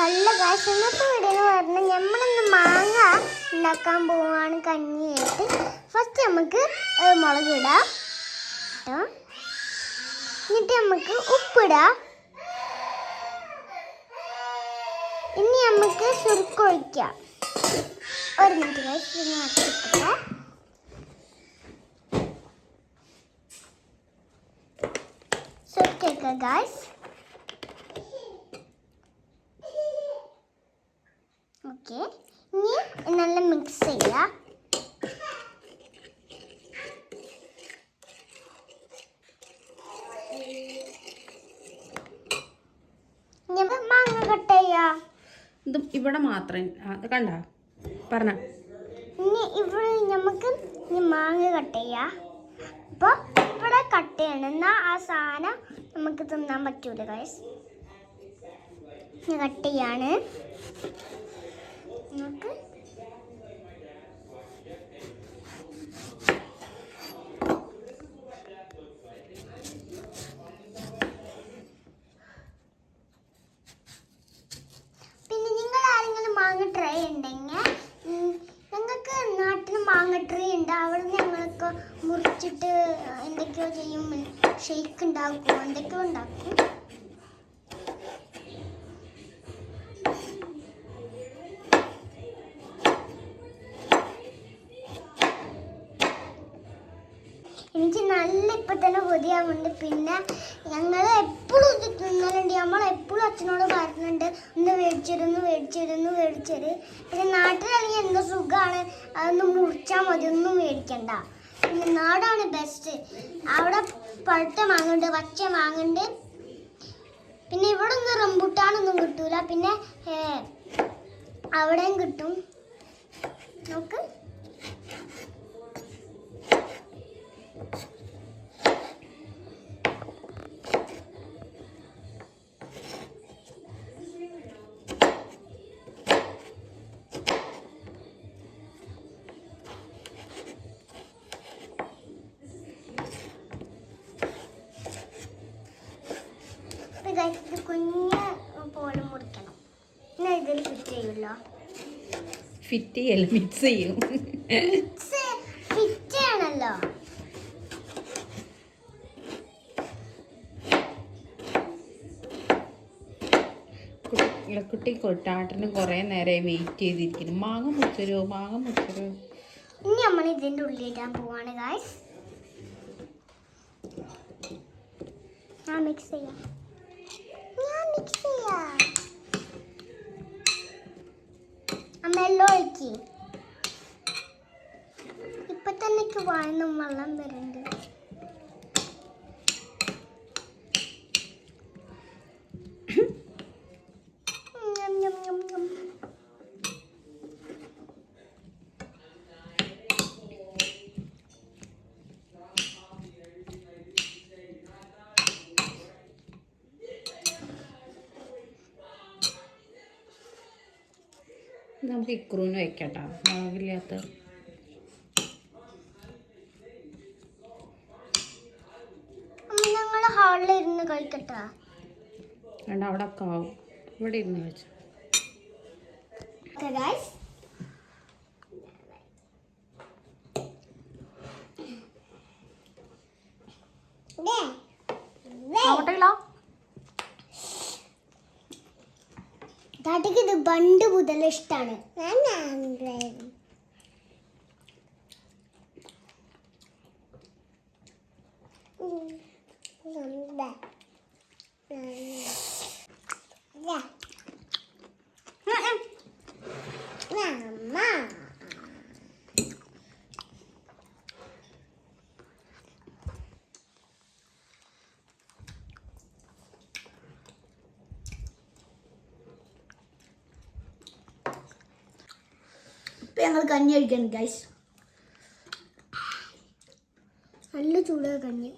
Hello guys, ഇന്നത്തെ video എന്ന് പറഞ്ഞാൽ നമ്മളിന്ന് മാങ്ങ ഉണ്ടാക്കാൻ പോവാണ് കഞ്ഞിയായിട്ട്. ഫസ്റ്റ് നമുക്ക് മുളക് ഇടാം, എന്നിട്ട് നമുക്ക് ഉപ്പിടാം. ഇനി നമുക്ക് സുർക്ക ഒഴിക്കാം. ഒരു മിനിറ്റ് ഗൈസ്, ഇട്ടിട്ട് സുർക്ക ഗൈസ്. ഓക്കെ, ഇനി നല്ല മിക്സ് ചെയ്യാം. മാങ്ങ കട്ട് ചെയ്യാം. ഇത് ഇവിടെ മാത്രം കണ്ട പറഞ്ഞ ഇനി ഇവിടെ നമുക്ക് മാങ്ങ കട്ട് ചെയ്യാം. അപ്പോൾ ഇവിടെ കട്ട് ചെയ്യണം, എന്നാൽ ആ സാധനം നമുക്ക് തിന്നാൻ പറ്റൂല ഗൈസ്. കട്ട് ചെയ്യാണ് നമുക്ക്. പിന്നെ നിങ്ങൾ ആരെങ്കിലും മാങ്ങ ട്രൈ ഉണ്ടെങ്കിൽ, ഞങ്ങൾക്ക് നാട്ടിൽ മാങ്ങ ട്രീ ഉണ്ട്. അവിടെ ഞങ്ങളൊക്കെ മുറിച്ചിട്ട് എന്തൊക്കെയോ ചെയ്യും, ഷെയ്ക്ക് ഉണ്ടാക്കും, എന്തൊക്കെയോ ഉണ്ടാക്കും. എനിക്ക് നല്ല ഇപ്പം തന്നെ കൊതിയാവുന്നുണ്ട്. പിന്നെ ഞങ്ങൾ എപ്പോഴും ഇത് തിന്നലുണ്ട്. നമ്മളെപ്പോഴും അച്ഛനോട് പറയുന്നുണ്ട്, ഒന്ന് മേടിച്ചത്. പിന്നെ നാട്ടിലാണെങ്കിൽ എന്ത് സുഖമാണ്, അതൊന്ന് മുറിച്ചാൽ മതി, ഒന്നും മേടിക്കണ്ട. പിന്നെ നാടാണ് ബെസ്റ്റ്. അവിടെ പഴുത്ത മാങ്ങുണ്ട്, പച്ച മാങ്ങുണ്ട്. പിന്നെ ഇവിടെ ഒന്നും റംബുട്ടാനൊന്നും കിട്ടൂല, പിന്നെ അവിടെയും കിട്ടും. നോക്ക്, ഇത് കുഞ്ഞ് പോലെ മുറിക്കണം. പിന്നെ ഇതിൽ ഫിറ്റ് ചെയ്യുമല്ലോ. ഫിറ്റ് ചെയ്യല്ല, മിക്സ് ചെയ്യും. ഫിറ്റ് ചെയ്യണല്ലോ. കുട്ടി കൊട്ടാട്ടിന് കുറേ നേരമായി വെയിറ്റ് ചെയ്തിരിക്കുന്നു. മാങ്ങ മുറിച്ചരോ. ഇനി നമ്മൾ ഇതിൻ്റെ ഉള്ളിലിടാൻ പോവാണ് ഗായ്സ്. ഞാൻ മിക്സ് ചെയ്യാം. അമ്മയെല്ലാം ഒഴിക്കി. ഇപ്പൊ തന്നെ വായന്നും വെള്ളം വരുന്നുണ്ട്. നമുക്ക് ഇക്രൂന് വെക്കട്ടോ, മുളകില്ലാത്ത. ഞങ്ങൾ ഹാളിൽ ഇരുന്ന് കഴിക്കട്ടാ. വേണ്ട, അവിടെ ഒക്കെ ആവും. ഇവിടെ ഇരുന്ന് കഴിച്ചു. താട്ടിക്ക് ഇത് പണ്ട് മുതൽ ഇഷ്ടമാണ്. ഇപ്പം ഞങ്ങൾ കഞ്ഞി കഴിക്കണം ഗൈസ്. നല്ല ചൂടായ കഞ്ഞി.